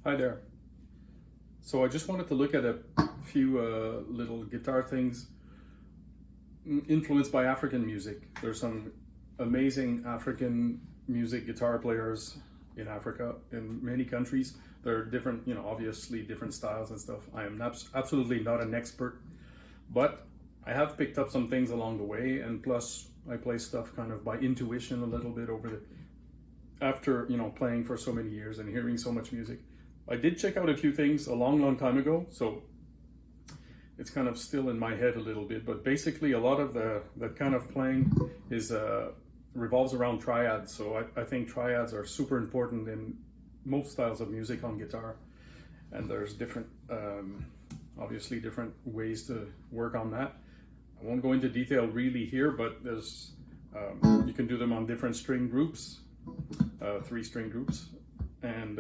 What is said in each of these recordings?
Hi there. So I just wanted to look at a few little guitar things influenced by African music. There's some amazing African music guitar players in Africa, in many countries. There are different, obviously different styles and stuff. I am absolutely not an expert, but I have picked up some things along the way, and plus I play stuff kind of by intuition a little bit after playing for so many years and hearing so much music. I did check out a few things a long time ago, so it's kind of still in my head a little bit, but basically a lot of that kind of playing is revolves around triads. So I think triads are super important in most styles of music on guitar, and there's different obviously different ways to work on that. I won't go into detail really here, but there's you can do them on different string groups, 3 string groups, and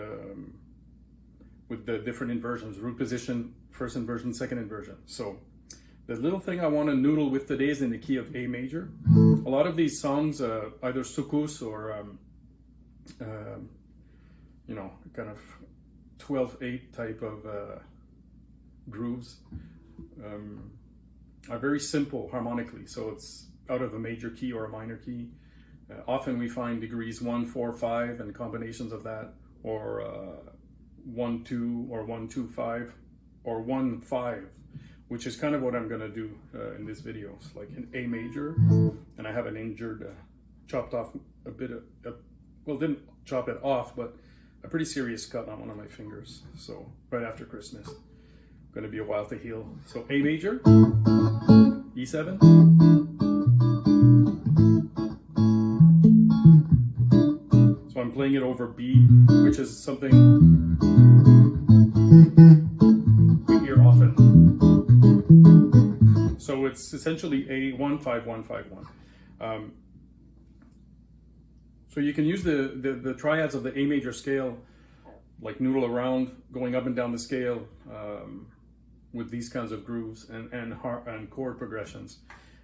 with the different inversions: root position, first inversion, second inversion. So the little thing I want to noodle with today is in the key of A major. A lot of these songs, either soukous or kind of 12/8 type of grooves, are very simple harmonically. So it's out of a major key or a minor key. Often we find degrees 1, 4, 5 and combinations of that, or 1, 2, or 1, 2, 5, or 1, 5, which is kind of what I'm going to do in this video. It's like an A major, and I have an injured, chopped off a bit of, well, didn't chop it off, but a pretty serious cut on one of my fingers. So right after Christmas, going to be a while to heal. So A major, E7, so I'm playing it over B, which is something we hear often. So it's essentially A15151. So you can use the triads of the A major scale, like noodle around, going up and down the scale with these kinds of grooves and chord progressions.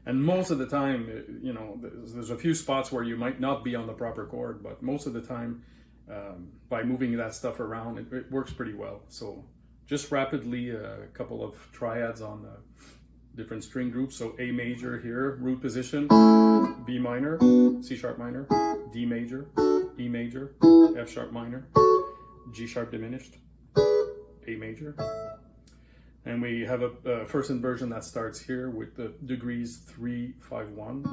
And most of the time, there's a few spots where you might not be on the proper chord, but most of the time, by moving that stuff around, it works pretty well. So just rapidly, a couple of triads on different string groups. So A major here, root position, B minor, C sharp minor, D major, E major, F sharp minor, G sharp diminished, A major. And we have a first inversion that starts here with the degrees 3, 5, 1,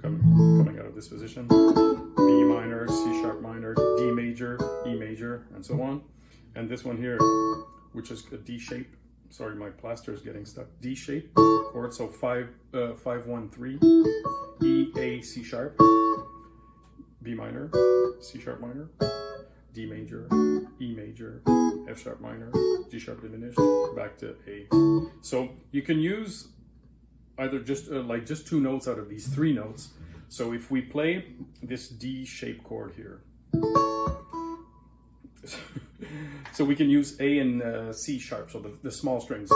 coming out of this position, B minor, C sharp minor, D major, E major, and so on. And this one here, which is a D shape. Sorry, my plaster is getting stuck. D shape chord, so 5, 1, 3, E, A, C sharp, B minor, C sharp minor, D major, E major, F sharp minor, G sharp diminished, back to A. So you can use either just 2 notes out of these 3 notes. So if we play this D shape chord here, so we can use A and C sharp, so the small strings.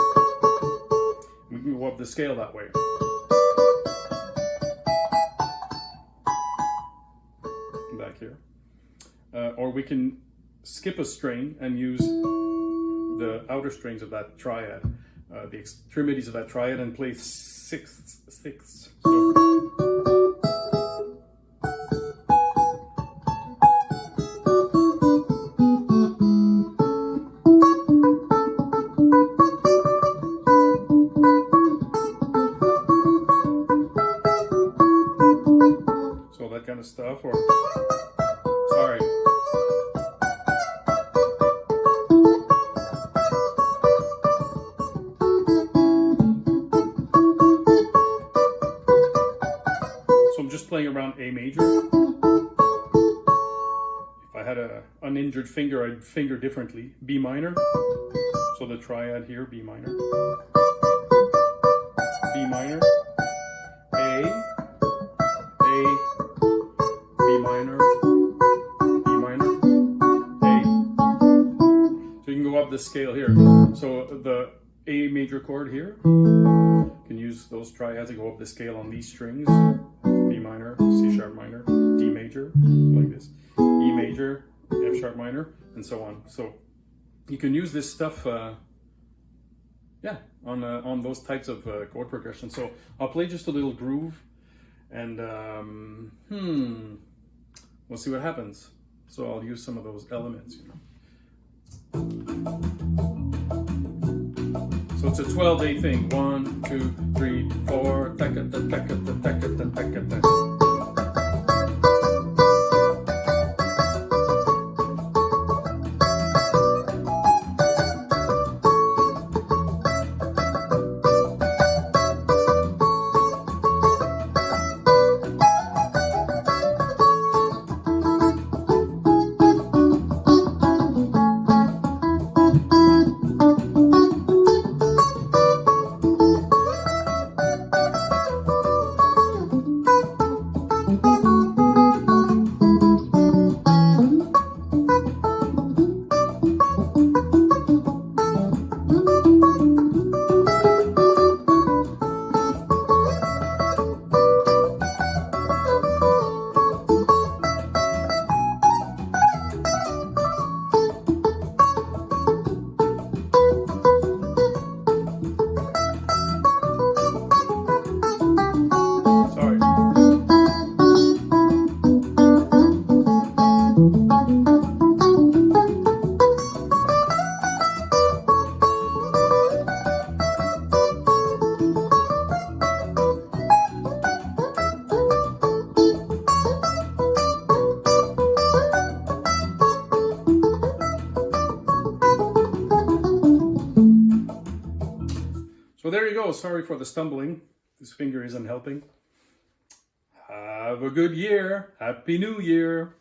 We can go up the scale that way. Back here. Or we can skip a string and use the outer strings of that triad, the extremities of that triad, and play sixths. So that kind of stuff, or sorry. So I'm just playing around A major. If I had an uninjured finger, I'd finger differently. B minor, so the triad here, B minor, B minor, A, B minor, B minor, A. So you can go up the scale here. So the A major chord here, you can use those triads to go up the scale on these strings. B minor, C sharp minor, D major, like this, E major, F sharp minor, and so on. So you can use this stuff, on those types of chord progression. So I'll play just a little groove, and we'll see what happens. So I'll use some of those elements, you know. So it's a 12-8 thing. 1, 2, 3, 4. Taka-ta, taka-ta, taka-ta, taka-ta. So there you go. Sorry for the stumbling. This finger isn't helping. Have a good year. Happy New Year.